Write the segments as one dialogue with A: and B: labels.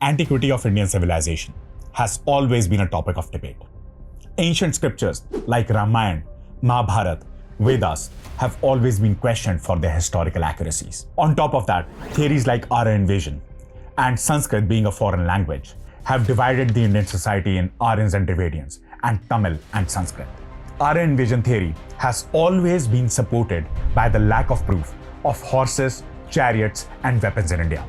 A: Antiquity of Indian civilization has always been a topic of debate. Ancient scriptures like Ramayana, Mahabharata, Vedas have always been questioned for their historical accuracies. On top of that, theories like Aryan Invasion and Sanskrit being a foreign language have divided the Indian society in Aryans and Dravidians and Tamil and Sanskrit. Aryan Invasion theory has always been supported by the lack of proof of horses, chariots and weapons in India,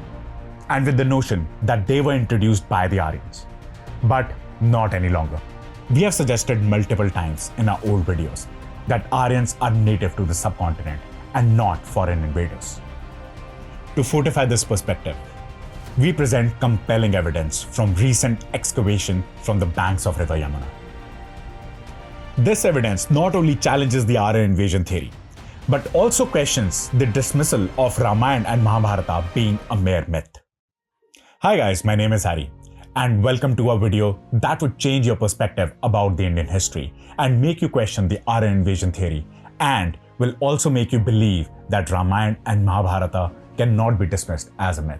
A: and with the notion that they were introduced by the Aryans, but not any longer. We have suggested multiple times in our old videos that Aryans are native to the subcontinent and not foreign invaders. To fortify this perspective, we present compelling evidence from recent excavation from the banks of River Yamuna. This evidence not only challenges the Aryan invasion theory, but also questions the dismissal of Ramayana and Mahabharata being a mere myth. Hi guys, my name is Hari, and welcome to a video that would change your perspective about the Indian history and make you question the Aryan invasion theory, and will also make you believe that Ramayana and Mahabharata cannot be dismissed as a myth.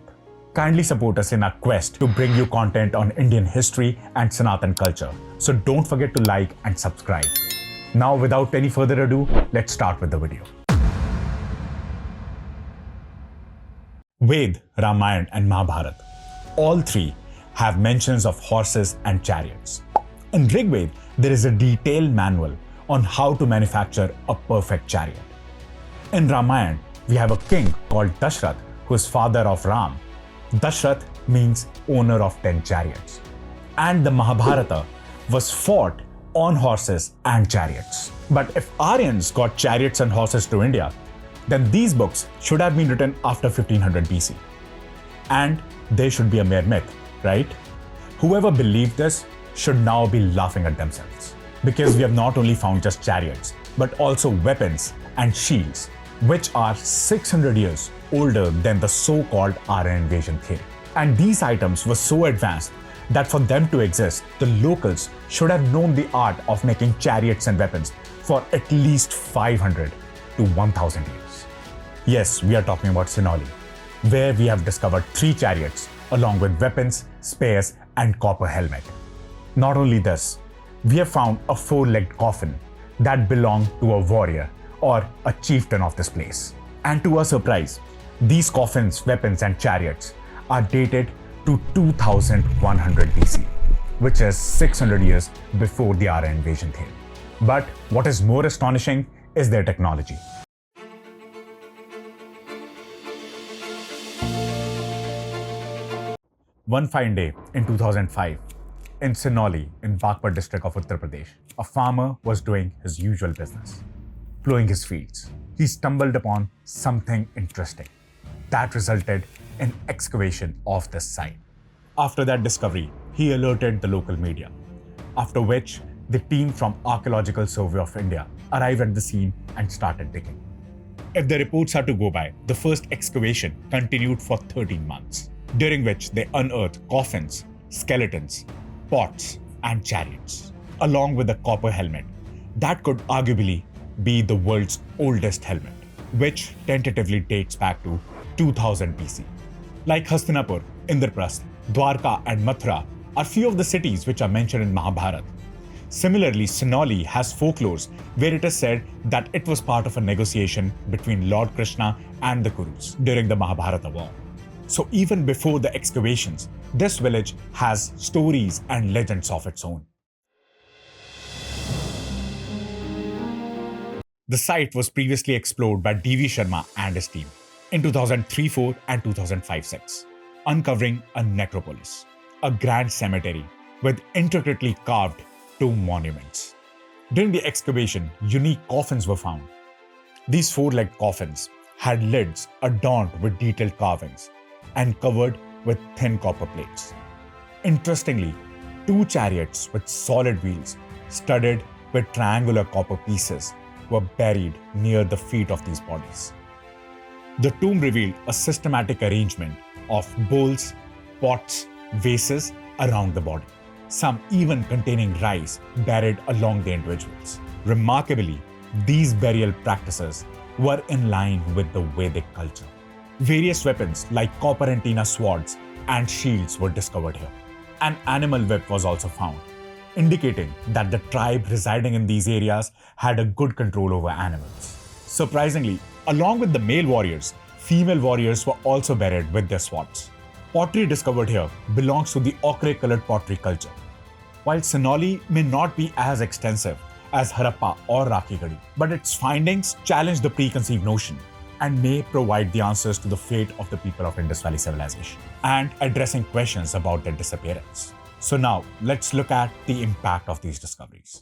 A: Kindly support us in our quest to bring you content on Indian history and Sanatan culture, so don't forget to like and subscribe. Now without any further ado, let's start with the video. Ved, Ramayana and Mahabharata, all three have mentions of horses and chariots. In Rig Veda, there is a detailed manual on how to manufacture a perfect chariot. In Ramayana, we have a king called Dashrath, who is father of Ram. Dashrath means owner of 10 chariots. And the Mahabharata was fought on horses and chariots. But if Aryans got chariots and horses to India, then these books should have been written after 1500 BC. And they should be a mere myth, right? Whoever believed this should now be laughing at themselves. Because we have not only found just chariots, but also weapons and shields, which are 600 years older than the so-called Aryan invasion theory. And these items were so advanced that for them to exist, the locals should have known the art of making chariots and weapons for at least 500 to 1000 years. Yes, we are talking about Sinauli, where we have discovered 3 chariots along with weapons, spears and copper helmet. Not only this, we have found a 4-legged coffin that belonged to a warrior or a chieftain of this place. And to our surprise, these coffins, weapons and chariots are dated to 2100 BC, which is 600 years before the Aryan invasion theory. But what is more astonishing is their technology. One fine day in 2005, in Sinauli, in Bagpat district of Uttar Pradesh, a farmer was doing his usual business, plowing his fields. He stumbled upon something interesting that resulted in excavation of the site. After that discovery, he alerted the local media, after which the team from Archaeological Survey of India arrived at the scene and started digging. If the reports are to go by, the first excavation continued for 13 months, during which they unearthed coffins, skeletons, pots and chariots, along with a copper helmet that could arguably be the world's oldest helmet, which tentatively dates back to 2000 BC. Like Hastinapur, Indraprasth, Dwarka and Mathura are few of the cities which are mentioned in Mahabharata. Similarly, Sinauli has folklores where it is said that it was part of a negotiation between Lord Krishna and the Kurus during the Mahabharata war. So even before the excavations, this village has stories and legends of its own. The site was previously explored by D.V. Sharma and his team in 2003-04 and 2005-06, uncovering a necropolis, a grand cemetery with intricately carved tomb monuments. During the excavation, unique coffins were found. These 4-legged coffins had lids adorned with detailed carvings and covered with thin copper plates. Interestingly, 2 chariots with solid wheels studded with triangular copper pieces were buried near the feet of these bodies. The tomb revealed a systematic arrangement of bowls, pots, vases around the body, some even containing rice buried along the individuals. Remarkably, these burial practices were in line with the Vedic culture. Various weapons like copper antenna swords and shields were discovered here. An animal whip was also found, indicating that the tribe residing in these areas had a good control over animals. Surprisingly, along with the male warriors, female warriors were also buried with their swords. Pottery discovered here belongs to the ochre-colored pottery culture. While Sinauli may not be as extensive as Harappa or Rakhigarhi, but its findings challenge the preconceived notion and may provide the answers to the fate of the people of Indus Valley civilization and addressing questions about their disappearance. So now, let's look at the impact of these discoveries.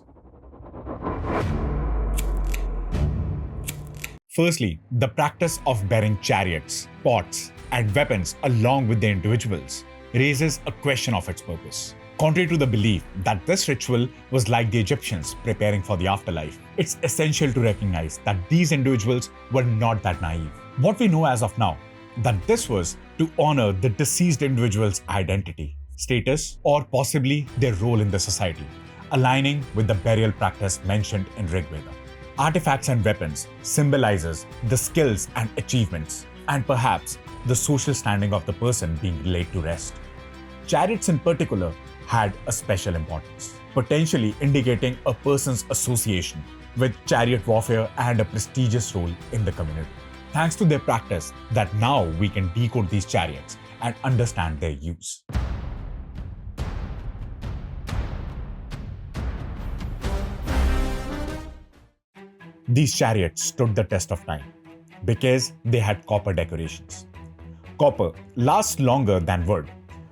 A: Firstly, the practice of bearing chariots, pots, and weapons along with the individuals raises a question of its purpose. Contrary to the belief that this ritual was like the Egyptians preparing for the afterlife, it's essential to recognize that these individuals were not that naive. What we know as of now, that this was to honor the deceased individual's identity, status, or possibly their role in the society, aligning with the burial practice mentioned in Rig Veda. Artifacts and weapons symbolizes the skills and achievements, and perhaps the social standing of the person being laid to rest. Chariots in particular had a special importance, potentially indicating a person's association with chariot warfare and a prestigious role in the community. Thanks to their practice, that now we can decode these chariots and understand their use. These chariots stood the test of time because they had copper decorations. Copper lasts longer than wood,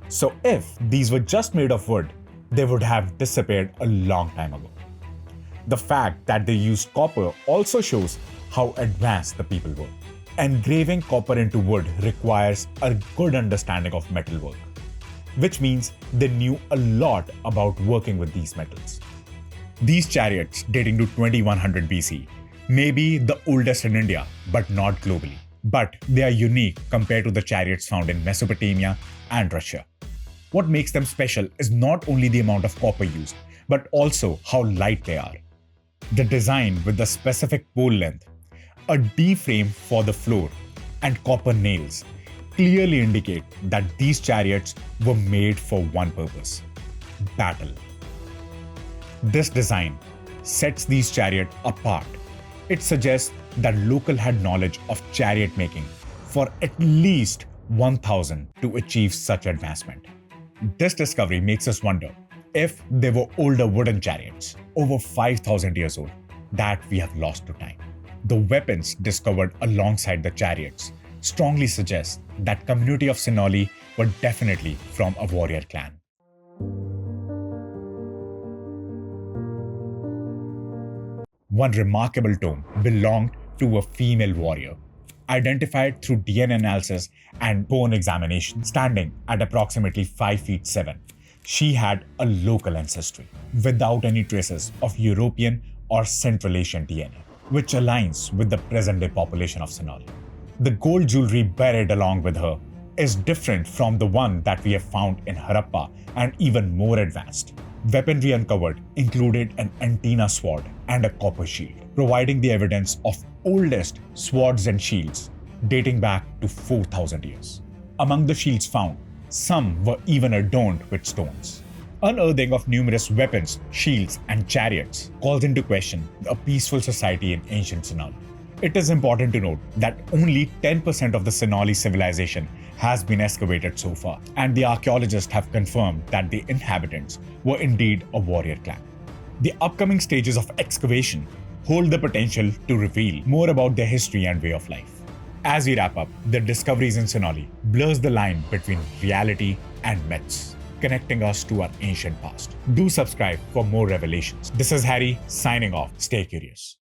A: so if these were just made of wood, they would have disappeared a long time ago. The fact that they used copper also shows how advanced the people were. Engraving copper into wood requires a good understanding of metalwork, which means they knew a lot about working with these metals. These chariots, dating to 2100 BC, may be the oldest in India, but not globally. But they are unique compared to the chariots found in Mesopotamia and Russia. What makes them special is not only the amount of copper used, but also how light they are. The design with the specific pole length, a D-frame for the floor, and copper nails clearly indicate that these chariots were made for one purpose: battle. This design sets these chariots apart. It suggests that local had knowledge of chariot making for at least 1000 to achieve such advancement. This discovery makes us wonder if they were older wooden chariots, over 5000 years old, that we have lost to time. The weapons discovered alongside the chariots strongly suggest that community of Sinauli were definitely from a warrior clan. One remarkable tomb belonged to a female warrior, identified through DNA analysis and bone examination, standing at approximately 5 feet 7. She had a local ancestry, without any traces of European or Central Asian DNA, which aligns with the present-day population of Sinauli. The gold jewelry buried along with her is different from the one that we have found in Harappa and even more advanced. Weaponry uncovered included an antenna sword and a copper shield, providing the evidence of oldest swords and shields dating back to 4000 years. Among the shields found, some were even adorned with stones. Unearthing of numerous weapons, shields, and chariots calls into question a peaceful society in ancient Sinauli. It is important to note that only 10% of the Sinauli civilization has been excavated so far, and the archaeologists have confirmed that the inhabitants were indeed a warrior clan. The upcoming stages of excavation hold the potential to reveal more about their history and way of life. As we wrap up, the discoveries in Sinauli blurs the line between reality and myths, connecting us to our ancient past. Do subscribe for more revelations. This is Harry signing off. Stay curious.